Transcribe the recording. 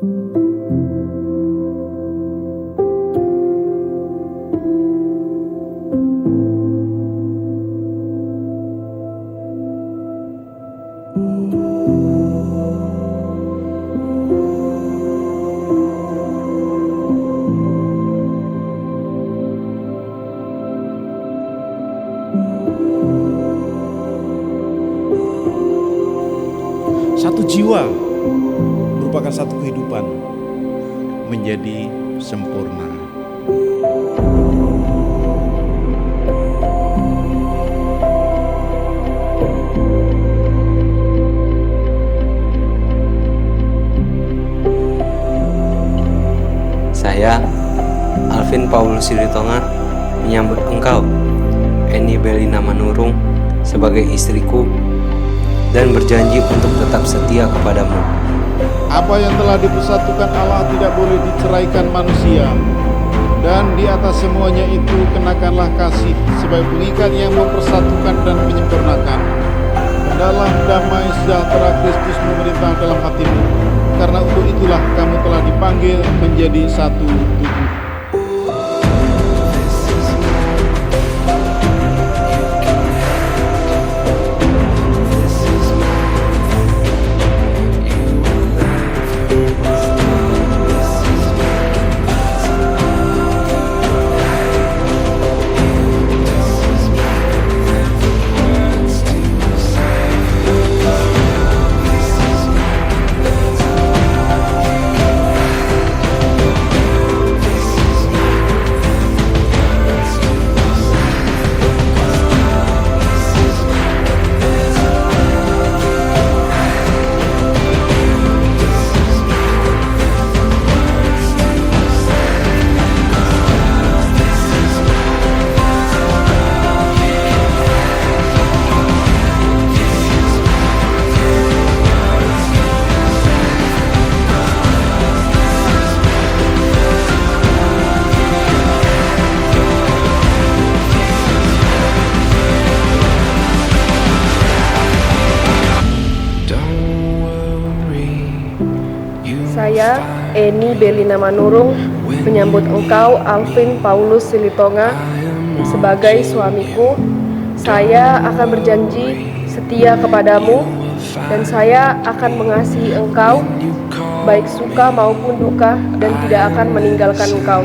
Satu jiwa merupakan satu kehidupan menjadi sempurna. Saya, Alvin Paulus Silitonga, menyambut engkau, Eni Belina Manurung, sebagai istriku dan berjanji untuk tetap setia kepadamu. Apa yang telah dipersatukan Allah tidak boleh diceraikan manusia. Dan di atas semuanya itu kenakanlah kasih sebagai pengikat yang mempersatukan dan menyempurnakan. Hendaklah damai sejahtera Kristus memerintah dalam hatimu, karena untuk itulah kamu telah dipanggil menjadi satu tubuh. Saya, Eni Belina Manurung, menyambut engkau, Alvin Paulus Silitonga, sebagai suamiku. Saya akan berjanji setia kepadamu, dan saya akan mengasihi engkau, baik suka maupun duka, dan tidak akan meninggalkan engkau.